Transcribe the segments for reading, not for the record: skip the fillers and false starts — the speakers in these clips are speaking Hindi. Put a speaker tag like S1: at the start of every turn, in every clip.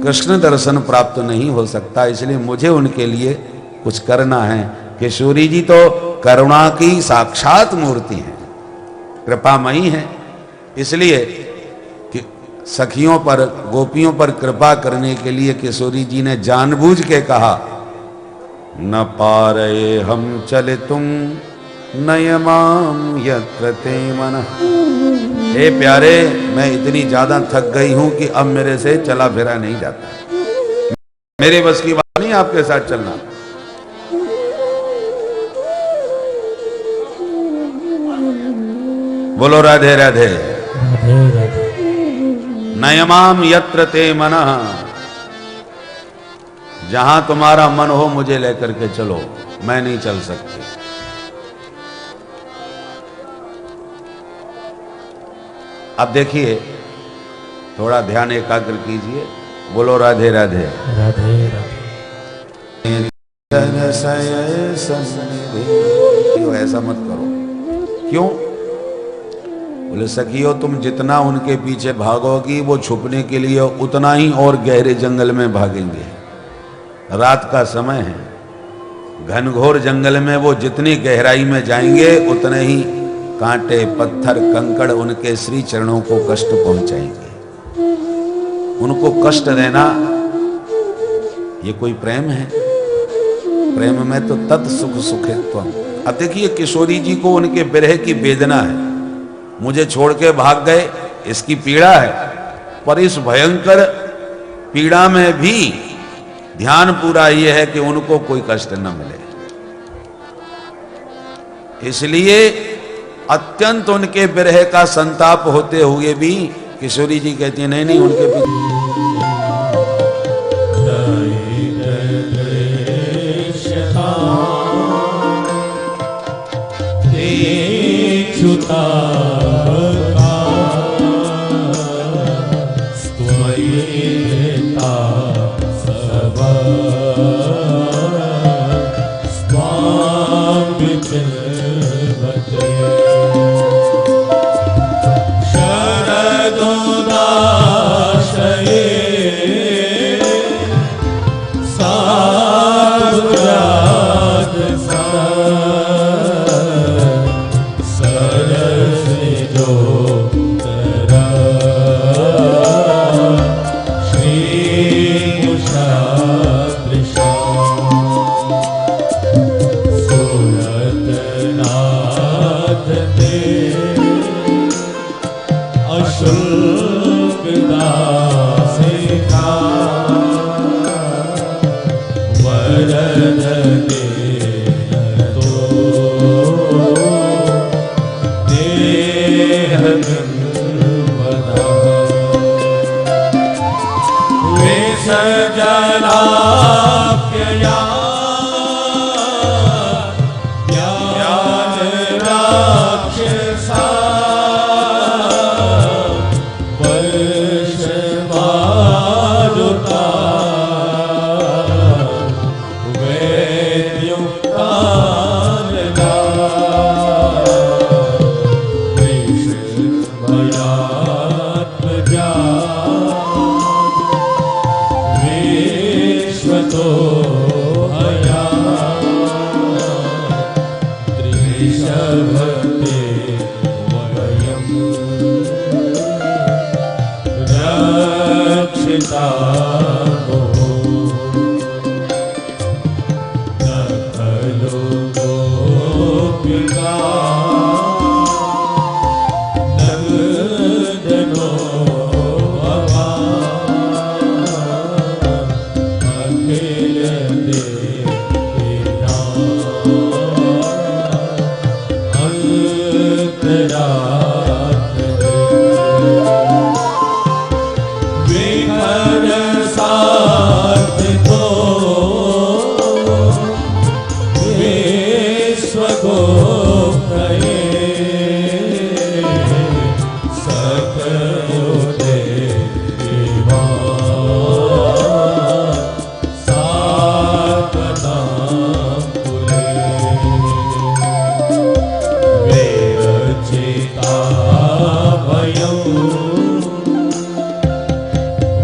S1: कृष्ण दर्शन प्राप्त नहीं हो सकता, इसलिए मुझे उनके लिए कुछ करना है। किशोरी जी तो करुणा की साक्षात मूर्ति है, कृपामयी है, इसलिए कि सखियों पर, गोपियों पर कृपा करने के लिए किशोरी जी ने जानबूझ के कहा, न पारे हम चले तुम नयमाम यत्र ते मनः। हे प्यारे, मैं इतनी ज्यादा थक गई हूं कि अब मेरे से चला फिरा नहीं जाता, मेरे बस की बात नहीं आपके साथ चलना। बोलो राधे राधे। नयमाम यत्र ते मनः, जहां तुम्हारा मन हो मुझे लेकर के चलो, मैं नहीं चल सकती। अब देखिए, थोड़ा ध्यान एकाग्र कीजिए। बोलो राधे राधे।
S2: राधे राधे।
S1: ऐसा मत करो। क्यों? बोले सखियो, तुम जितना उनके पीछे भागोगी वो छुपने के लिए उतना ही और गहरे जंगल में भागेंगे। रात का समय है, घनघोर जंगल में वो जितनी गहराई में जाएंगे उतने ही कांटे, पत्थर, कंकड़ उनके श्री चरणों को कष्ट पहुंचाएंगे। उनको कष्ट देना ये कोई प्रेम है? प्रेम में तो तत् सुख सुखित्वम। अब देखिए, किशोरी जी को उनके विरह की वेदना है, मुझे छोड़ के भाग गए, इसकी पीड़ा है, पर इस भयंकर पीड़ा में भी ध्यान पूरा यह है कि उनको कोई कष्ट न मिले। इसलिए अत्यंत उनके विरह का संताप होते हुए भी किशोरी जी कहती है, नहीं नहीं, उनके पीछे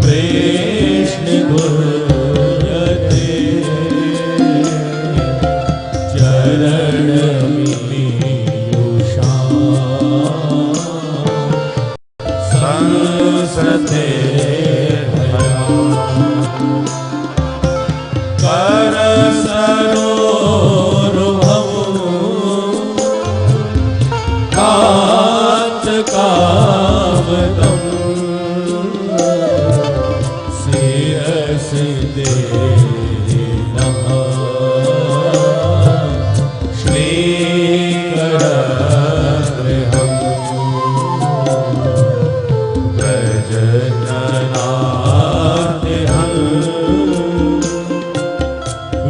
S2: वे दे नमः श्रीकरगृहं व्रजजनार्दनं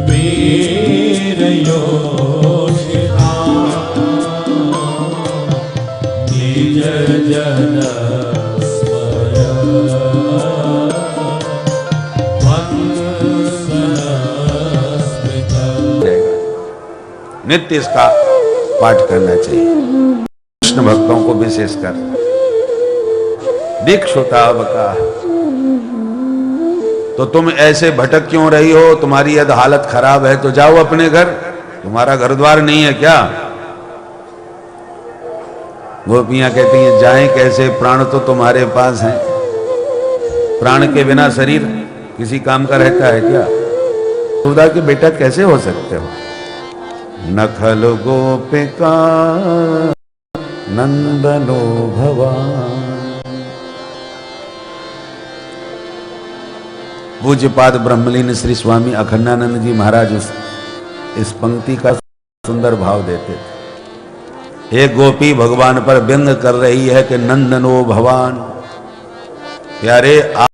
S2: वीरयोषितां निजजन
S1: नित्य इसका पाठ करना चाहिए। कृष्ण भक्तों को विशेषकर दीक्षुतावका। तो तुम ऐसे भटक क्यों रही हो? तुम्हारी यदि हालत खराब है तो जाओ अपने घर। तुम्हारा घर द्वार नहीं है क्या? गोपियां कहती हैं जाएं कैसे, प्राण तो तुम्हारे पास हैं। प्राण के बिना शरीर किसी काम का रहता है क्या? खुदा के बेटा कैसे हो सकते हो? नखल गोपिका नंदनो भवान। पूज्यपाद ब्रह्मलीन श्री स्वामी अखंडानंद जी महाराज इस पंक्ति का सुंदर भाव देते थे। एक गोपी भगवान पर व्यंग कर रही है कि नंदनो भवान, प्यारे आप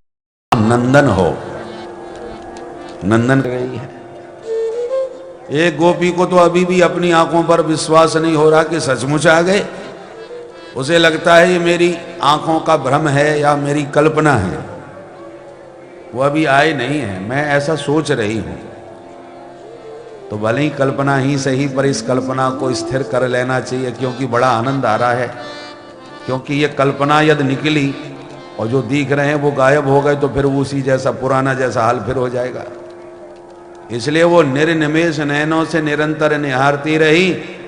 S1: नंदन हो। नंदन रही है। एक गोपी को तो अभी भी अपनी आंखों पर विश्वास नहीं हो रहा कि सचमुच आ गए। उसे लगता है ये मेरी आंखों का भ्रम है या मेरी कल्पना है। वो अभी आए नहीं है, मैं ऐसा सोच रही हूं। तो भले ही कल्पना ही सही, पर इस कल्पना को स्थिर कर लेना चाहिए, क्योंकि बड़ा आनंद आ रहा है। क्योंकि ये कल्पना यदि निकली और जो दिख रहे हैं वो गायब हो गए तो फिर उसी जैसा पुराना जैसा हाल फिर हो जाएगा। इसलिए वो निर्निमेष नयनों से निरंतर निहारती रही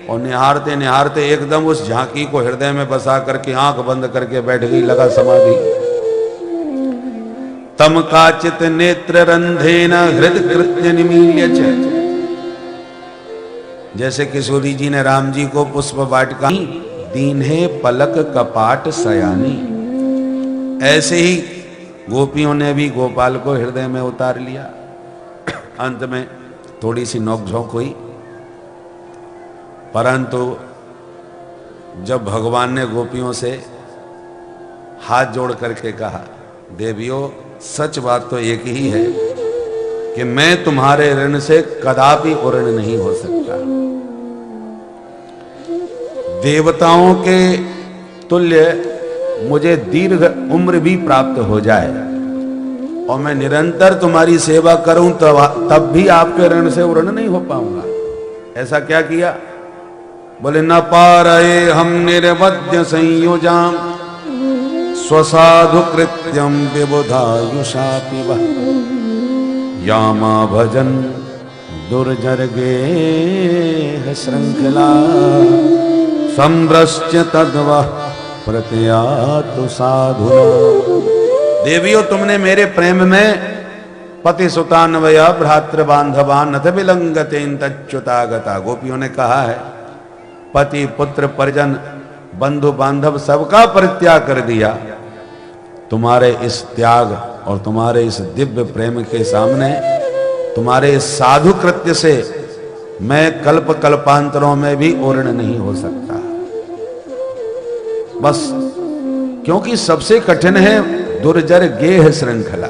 S1: और निहारते निहारते एकदम उस झांकी को हृदय में बसा करके आंख बंद करके बैठ गई, लगा समाधि। तम काचित नेत्र रंधेन हृद कृत्य निमील्य च। जैसे किशोरी जी ने राम जी को पुष्प वाटिका दीन्हे पलक कपाट सयानी, ऐसे ही गोपियों ने भी गोपाल को हृदय में उतार लिया। अंत में थोड़ी सी नोकझोंक हुई, परंतु जब भगवान ने गोपियों से हाथ जोड़ करके कहा, देवियों सच बात तो एक ही है कि मैं तुम्हारे ऋण से कदापि ऋण नहीं हो सकता। देवताओं के तुल्य मुझे दीर्घ उम्र भी प्राप्त हो जाए और मैं निरंतर तुम्हारी सेवा करूं तब भी आपके ऋण से ऋण नहीं हो पाऊंगा। ऐसा क्या किया? बोले न पारये हम निर्वद्य संयोजाम स्वसाधु कृत्यम विबुधायुषापि वः यामा भजन दुर्जर्गे श्रृंखला संभ्रश्च तद्वः प्रत्यातु साधुना। देवियों तुमने मेरे प्रेम में पति सुतान्वया भ्रातृ बांधवान नथ विलंगते तच्युतागता। गोपियों ने कहा है पति पुत्र परिजन बंधु बांधव सबका परित्याग कर दिया। तुम्हारे इस त्याग और तुम्हारे इस दिव्य प्रेम के सामने, तुम्हारे इस साधु कृत्य से मैं कल्प कल्पांतरों में भी ऋण नहीं हो सकता। बस क्योंकि सबसे कठिन है दुर्जर गेह श्रृंखला।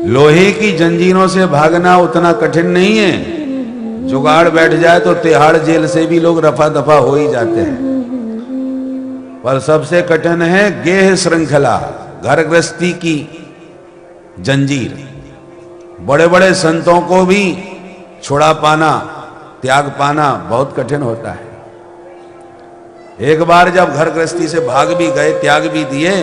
S1: लोहे की जंजीरों से भागना उतना कठिन नहीं है। जुगाड़ बैठ जाए तो तिहाड़ जेल से भी लोग रफा दफा हो ही जाते हैं। पर सबसे कठिन है गेह श्रृंखला, घर गृहस्थी की जंजीर। बड़े बड़े संतों को भी छुड़ा पाना, त्याग पाना बहुत कठिन होता है। एक बार जब घर गृहस्थी से भाग भी गए, त्याग भी दिए,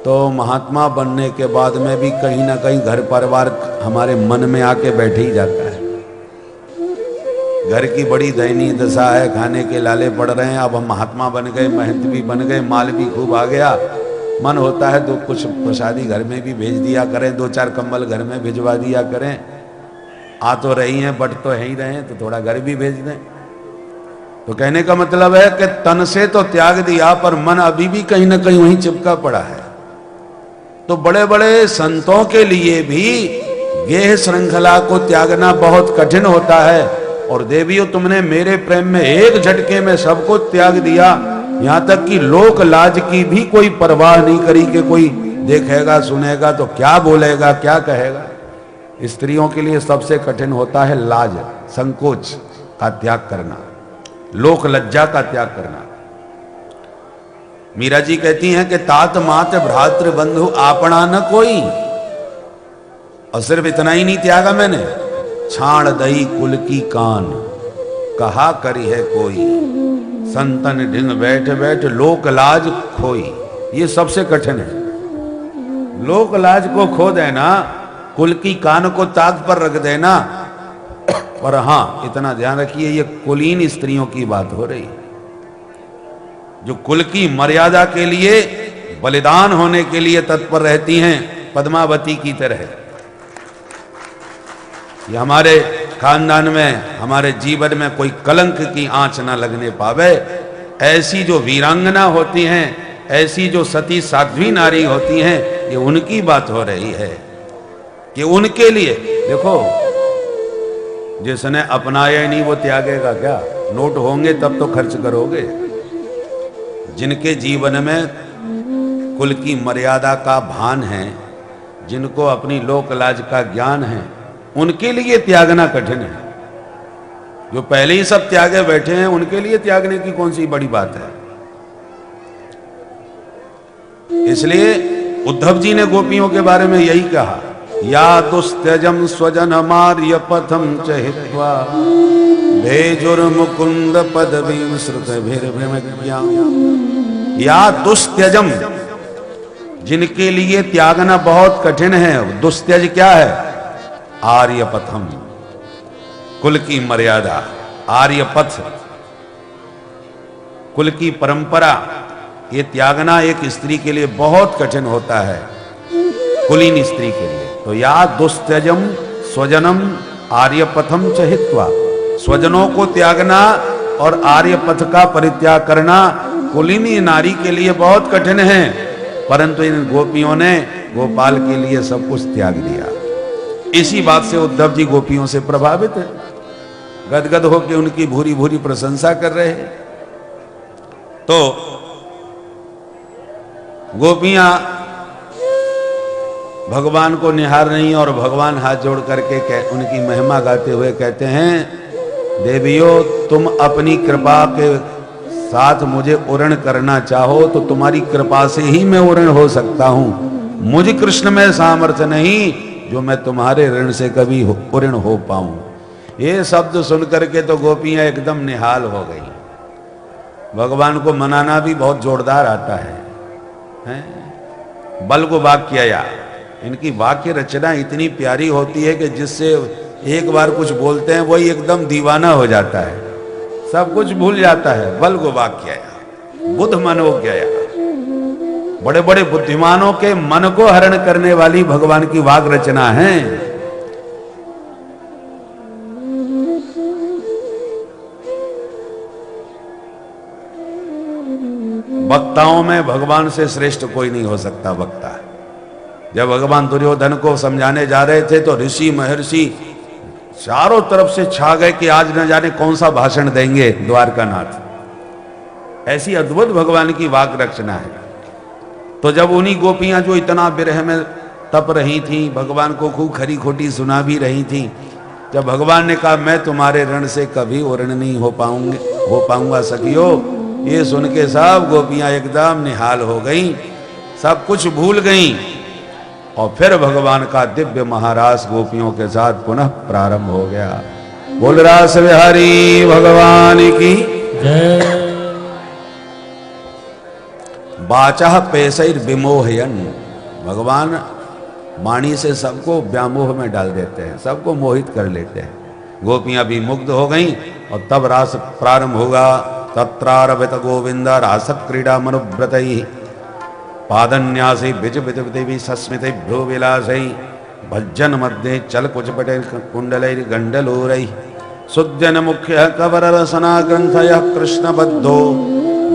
S1: तो महात्मा बनने के बाद में भी कहीं ना कहीं घर परिवार हमारे मन में आके बैठ ही जाता है। घर की बड़ी दयनीय दशा है, खाने के लाले पड़ रहे हैं। अब हम महात्मा बन गए, महंत भी बन गए, माल भी खूब आ गया। मन होता है तो कुछ प्रसादी घर में भी भेज दिया करें, दो चार कंबल घर में भिजवा दिया करें। आ तो रही हैं, बट तो है ही रहे हैं, तो थोड़ा घर भी भेज दें। तो कहने का मतलब है कि तन से तो त्याग दिया, पर मन अभी भी कहीं ना कहीं वहीं चिपका पड़ा है। तो बड़े बड़े संतों के लिए भी गेह श्रृंखला को त्यागना बहुत कठिन होता है। और देवियों, तुमने मेरे प्रेम में एक झटके में सबको त्याग दिया, यहां तक कि लोक लाज की भी कोई परवाह नहीं करी कि कोई देखेगा सुनेगा तो क्या बोलेगा क्या कहेगा। स्त्रियों के लिए सबसे कठिन होता है लाज, संकोच का त्याग करना, लोक लज्जा का त्याग करना। मीरा जी कहती हैं कि तात मात भ्रातृ बंधु आपना न कोई। और सिर्फ इतना ही नहीं त्यागा मैंने, छाण दई कुल की कान कहा करी है कोई, संतन ढिंग बैठ बैठ लोक लाज खोई। ये सबसे कठिन है, लोक लाज को खो देना, कुल की कान को ताक पर रख देना। पर हां, इतना ध्यान रखिए, ये कुलीन स्त्रियों की बात हो रही है, जो कुल की मर्यादा के लिए बलिदान होने के लिए तत्पर रहती हैं, पद्मावती की तरह। ये हमारे खानदान में, हमारे जीवन में कोई कलंक की आंच ना लगने पावे, ऐसी जो वीरांगना होती हैं, ऐसी जो सती साध्वी नारी होती हैं, ये उनकी बात हो रही है कि उनके लिए देखो, जिसने अपनाया नहीं वो त्यागेगा क्या? नोट होंगे तब तो खर्च करोगे। जिनके जीवन में कुल की मर्यादा का भान है, जिनको अपनी लोक लाज का ज्ञान है, उनके लिए त्यागना कठिन है। जो पहले ही सब त्यागे बैठे हैं, उनके लिए त्यागने की कौन सी बड़ी बात है। इसलिए उद्धव जी ने गोपियों के बारे में यही कहा, या दुस्त्यजम स्वजन मार्य पथम चहित्वा भेजुर मुकुंद पदवीं श्रुतभिर्भृमज्ञा। या दुस्त्यजम, जिनके लिए त्यागना बहुत कठिन है। दुस्त्यज क्या है? आर्यपथम, कुल की मर्यादा, आर्यपथ, कुल की परंपरा, ये त्यागना एक स्त्री के लिए बहुत कठिन होता है, कुलीन स्त्री के लिए। तो या दुस्त्यजम स्वजनम आर्यपथम चहित्वा, स्वजनों को त्यागना और आर्यपथ का परित्याग करना कुलीनी नारी के लिए बहुत कठिन है। परंतु इन गोपियों ने गोपाल के लिए सब कुछ त्याग दिया। इसी बात से उद्धव जी गोपियों से प्रभावित है, गदगद होकर उनकी भूरी भूरी प्रशंसा कर रहे हैं। तो गोपियां भगवान को निहार नहीं और भगवान हाथ जोड़ करके उनकी महिमा गाते हुए कहते हैं, देवियों, तुम अपनी कृपा के साथ मुझे उरण करना चाहो तो तुम्हारी कृपा से ही मैं उरण हो सकता हूं। मुझ कृष्ण में सामर्थ्य नहीं जो मैं तुम्हारे ऋण से कभी उरण हो पाऊं। ये शब्द सुनकर के तो गोपियां एकदम निहाल हो गई। भगवान को मनाना भी बहुत जोरदार आता है? बल को वाक्य, या इनकी वाक्य रचना इतनी प्यारी होती है कि जिससे एक बार कुछ बोलते हैं वही एकदम दीवाना हो जाता है, सब कुछ भूल जाता है। बल को वाक्य, बुद्ध मनोज्ञया, बड़े बड़े बुद्धिमानों के मन को हरण करने वाली भगवान की वाग रचना है। वक्ताओं में भगवान से श्रेष्ठ कोई नहीं हो सकता वक्ता। जब भगवान दुर्योधन को समझाने जा रहे थे तो ऋषि महर्षि चारों तरफ से छा गए कि आज न जाने कौन सा भाषण देंगे द्वारकानाथ। ऐसी अद्भुत भगवान की वाक रचना है। तो जब उन्हीं गोपियां जो इतना विरह में तप रही थीं, भगवान को खूब खरी खोटी सुना भी रही थीं, जब भगवान ने कहा मैं तुम्हारे ऋण से कभी उरण नहीं हो पाऊंगा सखियो, ये सुन के सब गोपियां एकदम निहाल हो गईं, सब कुछ भूल गईं। और फिर भगवान का दिव्य महारास गोपियों के साथ पुनः प्रारंभ हो गया। बोल रास बिहारी भगवान की जय। बाचा पैसैर विमोहयन, भगवान वाणी से सबको व्यामोह में डाल देते हैं, सबको मोहित कर लेते हैं। गोपियां भी मुग्ध हो गईं और तब रास प्रारंभ होगा। तत्रारभित गोविंद रास क्रीड़ा मनुव्रतैः पादन्यासै विज विदेवी सस्मितै भ्रूविलासै भज्जन मध्ये चल कुचपटे कुंडलैर् गंडलोरैः सुजन मुख्य कवर रसना ग्रंथयः कृष्णबद्धो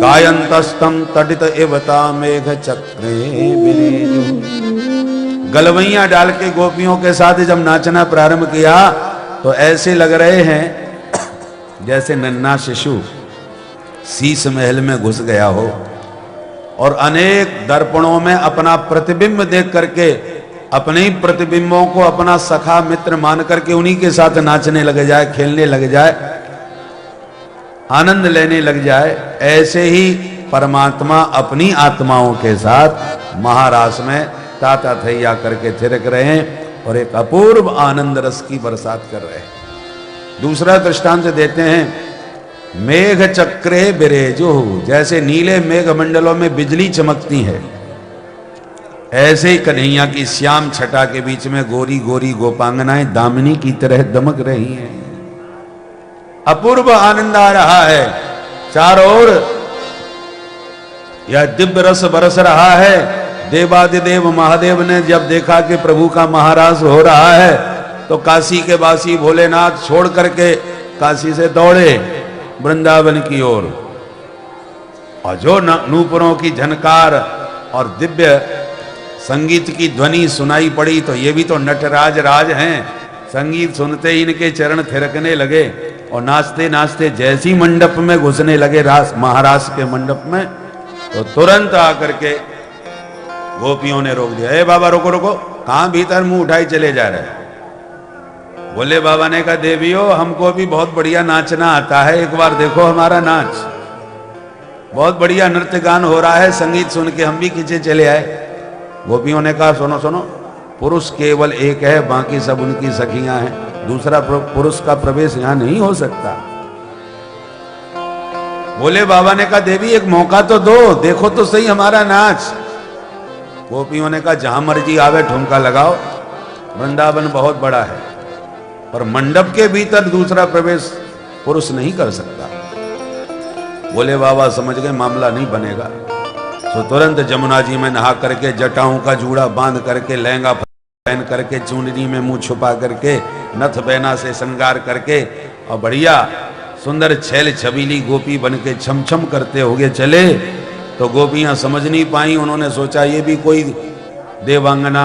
S1: गायन्तस्तं तडित इव तामेघ चक्रे विरेजु। गलवैयां डाल के गोपियों के साथ जब नाचना प्रारंभ किया तो ऐसे लग रहे हैं जैसे नन्हा शिशु शीश महल में घुस गया हो और अनेक दर्पणों में अपना प्रतिबिंब देख करके अपने ही प्रतिबिंबों को अपना सखा मित्र मान करके उन्हीं के साथ नाचने लग जाए, खेलने लग जाए, आनंद लेने लग जाए। ऐसे ही परमात्मा अपनी आत्माओं के साथ महारास में ताता थैया करके थिरक रहे हैं और एक अपूर्व आनंद रस की बरसात कर रहे हैं। दूसरा दृष्टांत देते हैं, मेघ चक्रे बिरेजो, जैसे नीले मेघ मंडलों में बिजली चमकती है ऐसे ही कन्हैया की श्याम छटा के बीच में गोरी गोरी गोपांगनाएं दामिनी की तरह दमक रही हैं। अपूर्व आनंद आ रहा है, चारों ओर यह दिव्य रस बरस रहा है। देवादिदेव महादेव ने जब देखा कि प्रभु का महारास हो रहा है तो काशी के वासी भोलेनाथ छोड़ करके काशी से दौड़े वृंदावन की ओर और जो नूपुरों की झनकार और दिव्य संगीत की ध्वनि सुनाई पड़ी तो ये भी तो नटराज राज हैं। संगीत सुनते ही इनके चरण थिरकने लगे और नाचते नाचते जैसी मंडप में घुसने लगे रास महारास के मंडप में तो तुरंत आकर के गोपियों ने रोक दिया। ए बाबा रुको रुको, कहां भीतर मुंह उठाई चले जा रहे? बोले बाबा ने कहा देवियों हमको भी बहुत बढ़िया नाचना आता है, एक बार देखो हमारा नाच। बहुत बढ़िया नृत्य गान हो रहा है, संगीत सुन के हम भी खींचे चले आए। गोपियों ने कहा सुनो सुनो, पुरुष केवल एक है, बाकी सब उनकी सखियां हैं, दूसरा पुरुष का प्रवेश यहां नहीं हो सकता। बोले बाबा ने कहा देवी एक मौका तो दो, देखो तो सही हमारा नाच। गोपियों ने कहा जहां मर्जी आवे ठुमका लगाओ, वृंदावन बहुत बड़ा है पर मंडप के भीतर दूसरा प्रवेश पुरुष नहीं कर सकता। बोले बाबा समझ गए मामला नहीं बनेगा। तो तुरंत जमुना जी में नहा करके जटाओं का जूड़ा बांध करके लहंगा पहन करके चुनरी में मुंह छुपा करके नथ बैना से श्रृंगार करके और बढ़िया सुंदर छैल छबीली गोपी बन के छम छम करते हुए चले। तो गोपियां समझ नहीं पाई, उन्होंने सोचा ये भी कोई देवांगना